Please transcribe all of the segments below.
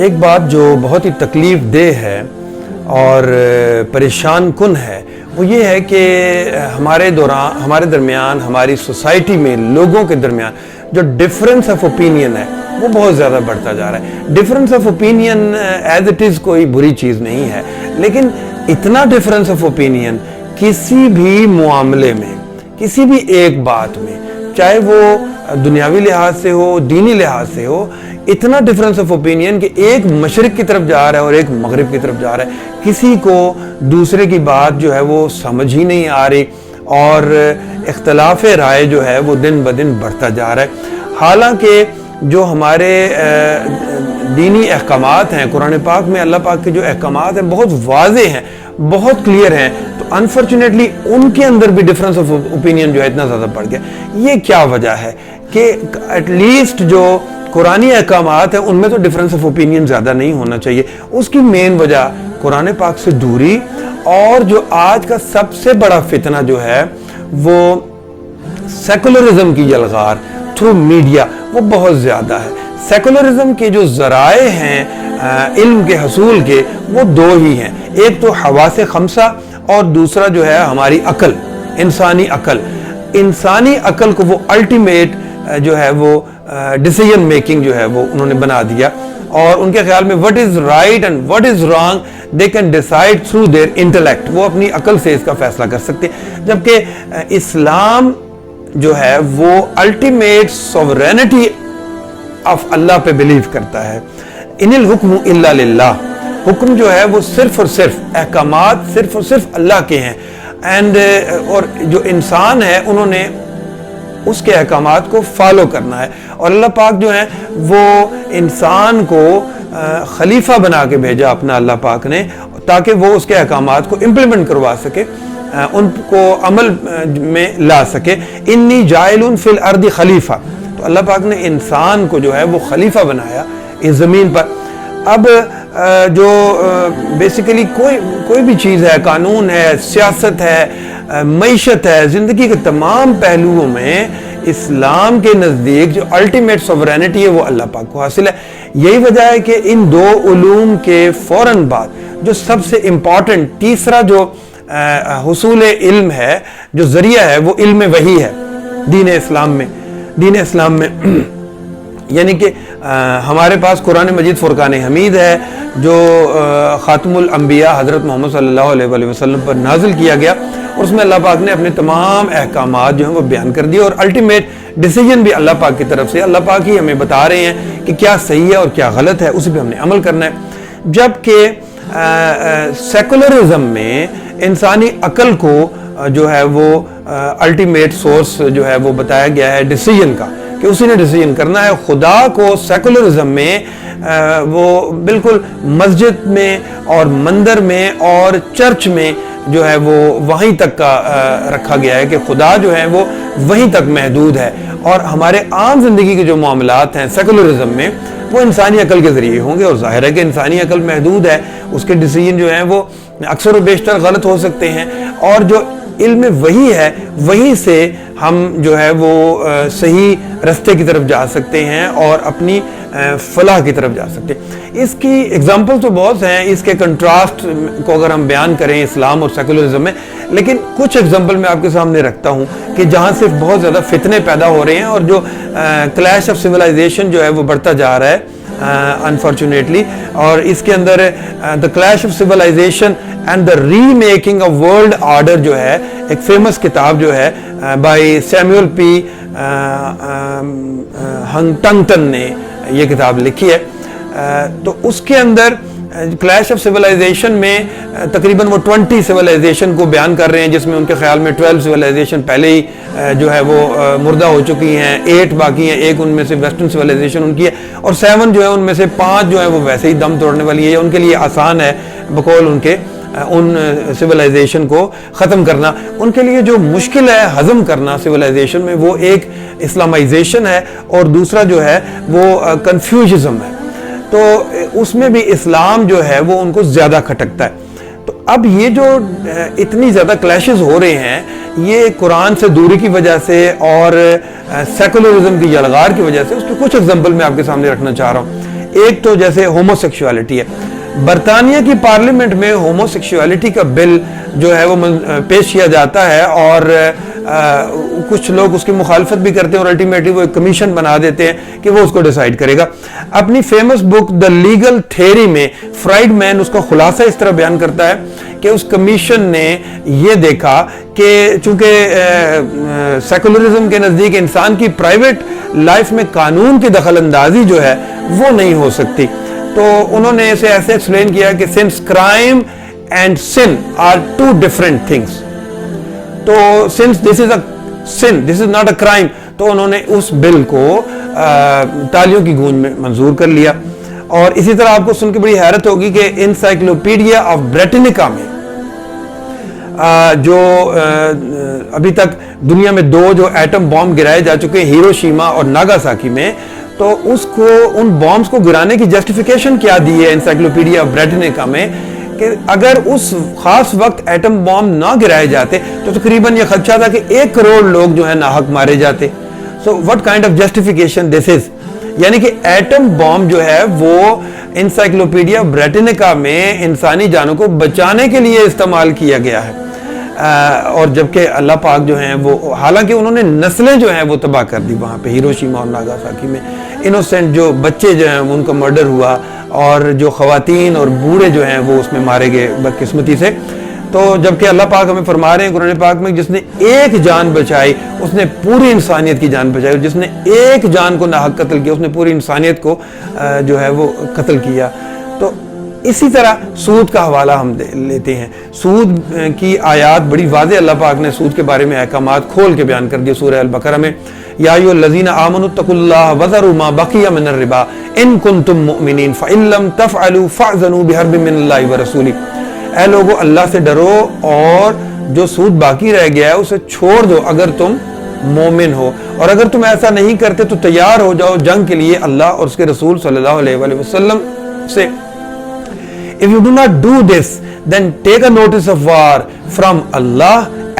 ایک بات جو بہت ہی تکلیف دہ ہے اور پریشان کن ہے وہ یہ ہے کہ ہمارے درمیان، ہماری سوسائٹی میں لوگوں کے درمیان جو ڈفرینس آف اوپینین ہے وہ بہت زیادہ بڑھتا جا رہا ہے۔ Difference of opinion as it is کوئی بری چیز نہیں ہے، لیکن اتنا ڈفرینس آف اوپینین کسی بھی معاملے میں، کسی بھی ایک بات میں، چاہے وہ دنیاوی لحاظ سے ہو، دینی لحاظ سے ہو، اتنا ڈفرینس آف اوپینین کہ ایک مشرق کی طرف جا رہا ہے اور ایک مغرب کی طرف جا رہا ہے، کسی کو دوسرے کی بات جو ہے وہ سمجھ ہی نہیں آ رہی اور اختلاف رائے جو ہے وہ دن بدن بڑھتا جا رہا ہے۔ حالانکہ جو ہمارے دینی احکامات ہیں، قرآن پاک میں اللہ پاک کے جو احکامات ہیں بہت واضح ہیں، بہت کلیئر ہیں، تو انفارچونیٹلی ان کے اندر بھی ڈفرینس آف اوپینین جو ہے اتنا زیادہ بڑھ گیا۔ یہ کیا وجہ ہے کہ ایٹ لیسٹ جو قرآنی احکامات ہیں ان میں تو ڈفرینس آف اوپینین زیادہ نہیں ہونا چاہیے۔ اس کی مین وجہ قرآن پاک سے دوری اور جو آج کا سب سے بڑا فتنہ جو ہے وہ سیکولرزم کی یلغار تھرو میڈیا وہ بہت زیادہ ہے۔ سیکولرزم کے جو ذرائع ہیں علم کے حصول کے وہ دو ہی ہیں، ایک تو حواس خمسہ اور دوسرا جو ہے ہماری عقل، انسانی عقل۔ انسانی عقل کو وہ الٹیمیٹ جو ہے وہ ڈیسیژن میکنگ جو ہے وہ انہوں نے بنا دیا، اور ان کے خیال میں what is right and what is wrong they can decide through their intellect، وہ اپنی عقل سے اس کا فیصلہ کر سکتے ہیں، جبکہ اسلام جو ہے وہ الٹیمیٹ سوورینٹی آف اللہ پہ بلیو کرتا ہے۔ ان الحکم الا للہ، حکم جو ہے وہ صرف اور صرف احکامات صرف اور صرف اللہ کے ہیں، اور جو انسان ہے انہوں نے اس کے احکامات کو فالو کرنا ہے، اور اللہ پاک جو ہے وہ انسان کو خلیفہ بنا کے بھیجا اپنا اللہ پاک نے، تاکہ وہ اس کے احکامات کو امپلیمنٹ کروا سکے، ان کو عمل میں لا سکے۔ انی جاعل فی الارض خلیفہ، تو اللہ پاک نے انسان کو جو ہے وہ خلیفہ بنایا اس زمین پر۔ اب جو بیسیکلی کوئی بھی چیز ہے، قانون ہے، سیاست ہے، معیشت ہے، زندگی کے تمام پہلوؤں میں اسلام کے نزدیک جو الٹیمیٹ سوورینٹی ہے وہ اللہ پاک کو حاصل ہے۔ یہی وجہ ہے کہ ان دو علوم کے فوراً بعد جو سب سے امپورٹنٹ تیسرا جو حصول علم ہے، جو ذریعہ ہے، وہ علم وحی ہے دین اسلام میں یعنی کہ ہمارے پاس قرآن مجید فرقان حمید ہے جو خاتم الانبیاء حضرت محمد صلی اللہ علیہ وآلہ وسلم پر نازل کیا گیا، اور اس میں اللہ پاک نے اپنے تمام احکامات جو ہیں وہ بیان کر دیے، اور الٹیمیٹ ڈیسیژن بھی اللہ پاک کی طرف سے، اللہ پاک ہی ہمیں بتا رہے ہیں کہ کیا صحیح ہے اور کیا غلط ہے، اسی پہ ہم نے عمل کرنا ہے۔ جبکہ سیکولرزم میں انسانی عقل کو جو ہے وہ الٹیمیٹ سورس جو ہے وہ بتایا گیا ہے ڈیسیژن کا، کہ اسی نے ڈیسیژن کرنا ہے۔ خدا کو سیکولرزم میں وہ بالکل مسجد میں اور مندر میں اور چرچ میں جو ہے وہ وہیں تک کا رکھا گیا ہے کہ خدا جو ہے وہ وہیں تک محدود ہے، اور ہمارے عام زندگی کے جو معاملات ہیں سیکولرزم میں وہ انسانی عقل کے ذریعے ہوں گے، اور ظاہر ہے کہ انسانی عقل محدود ہے، اس کے ڈیسیژن جو ہیں وہ اکثر و بیشتر غلط ہو سکتے ہیں، اور جو علم وہی ہے وہیں سے ہم جو ہے وہ صحیح رستے کی طرف جا سکتے ہیں اور اپنی فلاح کی طرف جا سکتے ہیں۔ اس کی اگزامپل تو بہت ہیں، اس کے کنٹراسٹ کو اگر ہم بیان کریں اسلام اور سیکولرزم میں، لیکن کچھ اگزامپل میں آپ کے سامنے رکھتا ہوں کہ جہاں سے بہت زیادہ فتنے پیدا ہو رہے ہیں، اور جو کلیش آف سویلائزیشن جو ہے وہ بڑھتا جا رہا ہے انفارچونیٹلی، اور اس کے اندر the clash of civilisation and the remaking of world order جو ہے ایک فیمس کتاب جو ہے بائی سیموئل پی ہنٹنگٹن نے یہ کتاب لکھی ہے، تو اس کے اندر کلیش آف سویلائزیشن میں تقریباً وہ 20 سویلائزیشن کو بیان کر رہے ہیں، جس میں ان کے خیال میں 12 سویلائزیشن پہلے ہی جو ہے وہ مردہ ہو چکی ہیں، 8 باقی ہیں، ایک ان میں سے ویسٹرن سویلائزیشن ان کی ہے، اور 7 جو ہے ان میں سے 5 جو ہے وہ ویسے ہی دم توڑنے والی ہے، ان کے لیے آسان ہے بقول ان کے ان سویلائزیشن کو ختم کرنا۔ ان کے لیے جو مشکل ہے ہضم کرنا سویلائزیشن میں وہ ایک اسلامائزیشن ہے، اور دوسرا جو ہے وہ کنفیوژزم ہے، تو اس میں بھی اسلام جو ہے وہ ان کو زیادہ کھٹکتا ہے۔ تو اب یہ جو اتنی زیادہ کلیشز ہو رہے ہیں یہ قرآن سے دوری کی وجہ سے اور سیکولرزم کی یلغار کی وجہ سے، اس کے کچھ ایگزامپل میں آپ کے سامنے رکھنا چاہ رہا ہوں۔ ایک تو جیسے ہومو سیکشوالٹی ہے، برطانیہ کی پارلیمنٹ میں ہومو سیکشوالٹی کا بل جو ہے وہ پیش کیا جاتا ہے، اور کچھ لوگ اس کی مخالفت بھی کرتے ہیں، اور الٹیمیٹلی وہ ایک کمیشن بنا دیتے ہیں کہ وہ اس کو ڈیسائیڈ کرے گا۔ اپنی famous book the legal theory میں فرائیڈ مین اس کا خلاصہ اس طرح بیان کرتا ہے کہ اس کمیشن نے یہ دیکھا کہ چونکہ سیکولرزم کے نزدیک انسان کی پرائیویٹ لائف میں قانون کی دخل اندازی جو ہے وہ نہیں ہو سکتی، تو انہوں نے اسے ایسے ایکسپلین کیا کہ since crime and sin are two different things، تو since this is a sin, this is not a crime، تو انہوں نے اس بل کو تالیوں کی گونج میں منظور کر لیا۔ اور اسی طرح آپ کو سن کے بڑی حیرت ہوگی کہ انسائکلوپیڈیا آف بریٹنیکا میں جو ابھی تک دنیا میں 2 جو ایٹم بام گرائے جا چکے ہیں، ہیروشیما اور ناگاساکی میں، تو اس کو ان بامز کو گرانے کی جسٹیفیکیشن کیا دی ہے انسائکلوپیڈیا آف بریٹنیکا میں کہ اگر اس خاص وقت ایٹم بام نہ گرائے جاتے تو تقریباً یہ خدشہ تھا کہ 1 کروڑ لوگ جو ہیں ناحق مارے جاتے۔ So what kind of justification this is, یعنی کہ ایٹم بام جو ہے وہ انسائکلوپیڈیا بریٹنیکا میں انسانی جانوں کو بچانے کے لیے استعمال کیا گیا ہے، اور جبکہ اللہ پاک جو ہیں وہ حالانکہ انہوں نے نسلیں جو ہیں وہ تباہ کر دی وہاں پہ ہیروشیما اور ناگاساکی میں، انوسینٹ جو بچے جو ہیں ان کا مرڈر ہوا، اور جو خواتین اور بوڑھے جو ہیں وہ اس میں مارے گئے بدقسمتی سے۔ تو جبکہ اللہ پاک ہمیں فرما رہے ہیں قرآن پاک میں، جس نے ایک جان بچائی اس نے پوری انسانیت کی جان بچائی، اور جس نے ایک جان کو ناحق قتل کیا اس نے پوری انسانیت کو جو ہے وہ قتل کیا۔ تو اسی طرح سود کا حوالہ ہم لیتے ہیں، سود کی آیات بڑی واضح اللہ پاک نے سود کے بارے میں احکامات کھول کے بیان کر دیا سورہ البقرہ میں، یا ایھا الذین آمنوا اتقوا اللہ وذروا ما بقی من الربا ان کنتم مؤمنین فإن لم تفعلوا فأذنوا بحرب من اللہ ورسولہ، اے لوگو اللہ سے ڈرو اور جو سود باقی رہ گیا ہے اسے چھوڑ دو اگر تم مومن ہو، اور اگر تم ایسا نہیں کرتے تو تیار ہو جاؤ جنگ کے لیے اللہ اور اس کے رسول صلی اللہ علیہ وآلہ وسلم سے۔ If you do not do this, then take a notice of war from Allah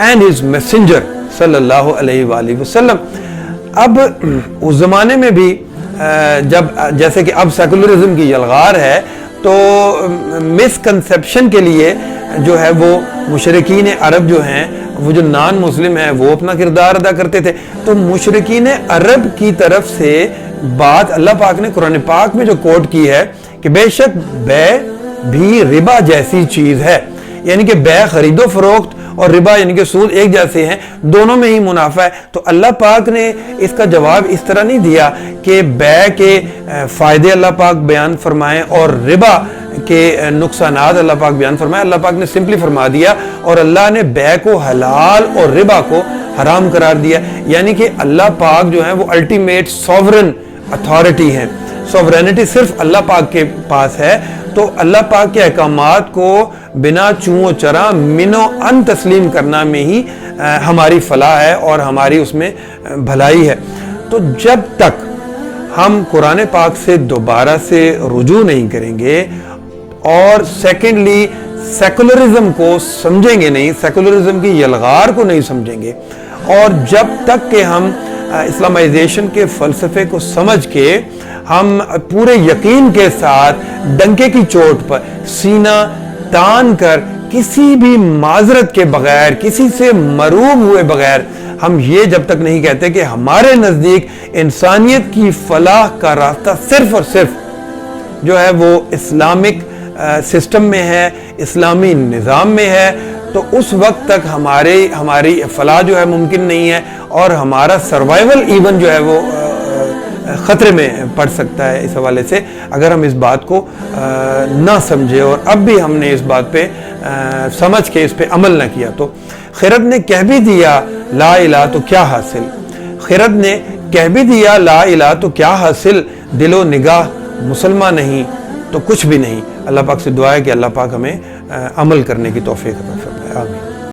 and His Messenger صلی اللہ علیہ وآلہ وسلم۔ اب اس زمانے میں بھی جب جیسے کہ اب سیکولرزم کی یلغار ہے، تو مس کنسیپشن کے لیے جو ہے وہ مشرکین عرب جو ہیں، وہ جو نان مسلم ہیں، وہ اپنا کردار ادا کرتے تھے، تو مشرکین عرب کی طرف سے بات اللہ پاک نے قرآن پاک میں جو کوٹ کی ہے کہ بے شک بے بھی ربا جیسی چیز ہے، یعنی کہ بے خرید و فروخت اور ربا یعنی کہ سود ایک جیسے ہیں، دونوں میں ہی منافع ہے۔ تو اللہ پاک نے اس کا جواب اس طرح نہیں دیا کہ بے کے فائدے اللہ پاک بیان فرمائیں اور ربا کے نقصانات اللہ پاک بیان فرمائیں۔ اللہ پاک نے سمپلی فرما دیا، اور اللہ نے بے کو حلال اور ربا کو حرام قرار دیا، یعنی کہ اللہ پاک جو ہے وہ الٹیمیٹ سوورن اتھارٹی ہیں، سوورینٹی صرف اللہ پاک کے پاس ہے۔ تو اللہ پاک کے احکامات کو بنا چوں و چرا منو ان تسلیم کرنا میں ہی ہماری فلاح ہے اور ہماری اس میں بھلائی ہے۔ تو جب تک ہم قرآن پاک سے دوبارہ سے رجوع نہیں کریں گے، اور سیکنڈلی سیکولرزم کو سمجھیں گے نہیں، سیکولرزم کی یلغار کو نہیں سمجھیں گے، اور جب تک کہ ہم اسلامائزیشن کے فلسفے کو سمجھ کے ہم پورے یقین کے ساتھ ڈنکے کی چوٹ پر سینہ تان کر کسی بھی معذرت کے بغیر، کسی سے مروب ہوئے بغیر ہم یہ جب تک نہیں کہتے کہ ہمارے نزدیک انسانیت کی فلاح کا راستہ صرف اور صرف جو ہے وہ اسلامک سسٹم میں ہے، اسلامی نظام میں ہے، تو اس وقت تک ہماری فلاح جو ہے ممکن نہیں ہے، اور ہمارا سروائیول ایون جو ہے وہ خطرے میں پڑ سکتا ہے۔ اس حوالے سے اگر ہم اس بات کو نہ سمجھے، اور اب بھی ہم نے اس بات پہ سمجھ کے اس پہ عمل نہ کیا، تو خرد نے کہہ بھی دیا لا الہ تو کیا حاصل، خرد نے کہہ بھی دیا لا الہ تو کیا حاصل، دل و نگاہ مسلمان نہیں تو کچھ بھی نہیں۔ اللہ پاک سے دعا ہے کہ اللہ پاک ہمیں عمل کرنے کی توفیق عطا فرمائے، آمین۔